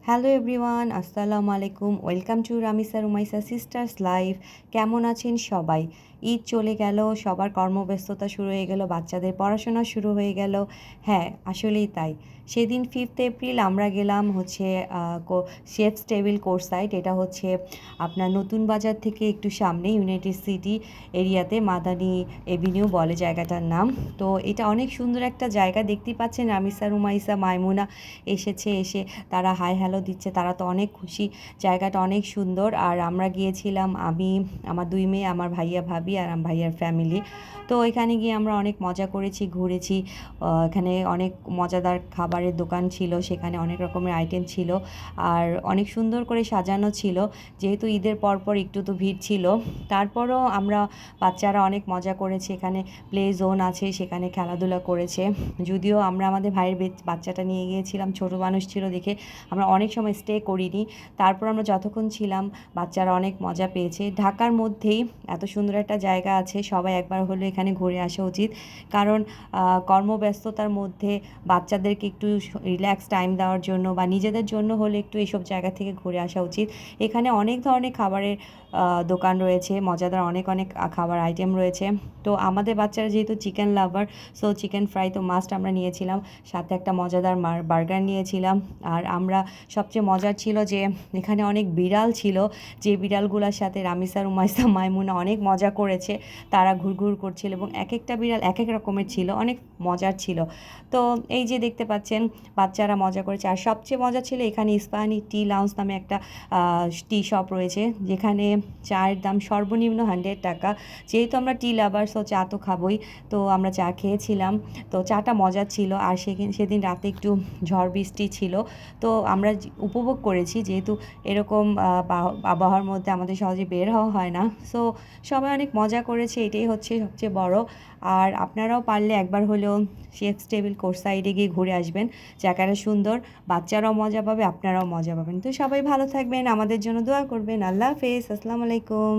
Hello everyone, আসসালামু আলাইকুম। Welcome to Ramisa Rumaisa sisters life. কেমন আছেন সবাই? ঈদ চলে গেল, সবার কর্মব্যস্ততা শুরু হয়ে গেল, বাচ্চাদের পড়াশোনা শুরু হয়ে গেল। হ্যাঁ, আসলেই তাই। সেদিন 5th এপ্রিল আমরা গেলাম হচ্ছে শেফস টেবিল কোর্স সাইট। এটা হচ্ছে আপনার নতুন বাজার থেকে একটু সামনে ইউনাইটেড সিটি এরিয়াতে মাদানী এভিনিউ বলে জায়গাটার নাম। তো এটা অনেক সুন্দর একটা জায়গা, দেখতেই পাচ্ছেন রামিসা রুমাইসা মাইমুনা এসে তারা হাই হ্যালো দিচ্ছে, তারা তো অনেক খুশি। জায়গাটা অনেক সুন্দর। আর আমরা গিয়েছিলাম, আমি, আমার 2 মেয়ে, আমার ভাইয়া ভাবি আর আমার ভাইয়ার ফ্যামিলি। তো এখানে গিয়ে আমরা অনেক মজা করেছি, ঘুরেছি। এখানে অনেক মজাদার খাবারের দোকান ছিল, সেখানে অনেক রকমের আইটেম ছিল আর অনেক সুন্দর করে সাজানো ছিল। যেহেতু ঈদের পরপর একটু তো ভিড় ছিল, তারপরও আমরা বাচ্চারা অনেক মজা করেছে। এখানে প্লে জোন আছে, সেখানে খেলাধুলা করেছে। যদিও আমরা আমাদের ভাইয়ের বাচ্চাটা নিয়ে গিয়েছিলাম, ছোট মানুষ ছিল দেখে আমরা অনেক সময় স্টে করিনি। তারপর আমরা যতক্ষণ ছিলাম বাচ্চারা অনেক মজা পেয়েছে। ঢাকার মধ্যেই এত সুন্দর একটা জায়গা আছে, সবাই একবার হলেও এখানে ঘুরে আসা উচিত। কারণ কর্মব্যস্ততার মধ্যে বাচ্চাদেরকে একটু রিল্যাক্স টাইম দেওয়ার জন্য বা নিজেদের জন্য হলে একটু এসব জায়গা থেকে ঘুরে আসা উচিত। এখানে অনেক ধরনের খাবারের দোকান রয়েছে, মজাদার অনেক অনেক খাবার আইটেম রয়েছে। তো আমাদের বাচ্চারা যেহেতু chicken lover, so chicken fry তো মাস্ট আমরা নিয়েছিলাম, সাথে একটা মজাদার বার্গার নিয়েছিলাম। আর আমরা সবচেয়ে মজার ছিল যে এখানে অনেক বিড়াল ছিল, যে বিড়ালগুলোর সাথে রামিসা রুমাইসা মাইমুনা অনেক মজা করেছে। তারা ঘুরঘুর করছিল এবং এক একটা বিড়াল এক এক রকমের ছিল, অনেক মজার ছিল। তো এই যে দেখতে পাচ্ছেন বাচ্চারা মজা করেছে। আর সবচেয়ে মজা ছিল এখানে ইস্পাহানি টি লাউঞ্জ নামে একটা টি শপ রয়েছে, যেখানে চায়ের দাম সর্বনিম্ন 100 টাকা। যেহেতু আমরা টি লাভার, সো চা তো খাবোই। তো আমরা চা খেয়েছিলাম, তো চাটা মজার ছিল। আর সেদিন রাতে একটু ঝড় বৃষ্টি ছিল, তো আমরা উপভোগ করেছি। যেহেতু এরকম আবহাওয়ার মধ্যে আমাদের সহজে বের হওয়া হয় না, সো সবাই অনেক মজা করেছে, এটাই হচ্ছে সবচেয়ে বড়। আর আপনারাও পারলে একবার হলেও শেফস টেবিল কোর্স সাইডে গিয়ে ঘুরে আসবেন। জায়গাটা সুন্দর, বাচ্চারাও মজা পাবে, আপনারাও মজা পাবেন। তো সবাই ভালো থাকবেন, আমাদের জন্য দোয়া করবেন। আল্লাহ হাফেজ, আসসালামু আলাইকুম।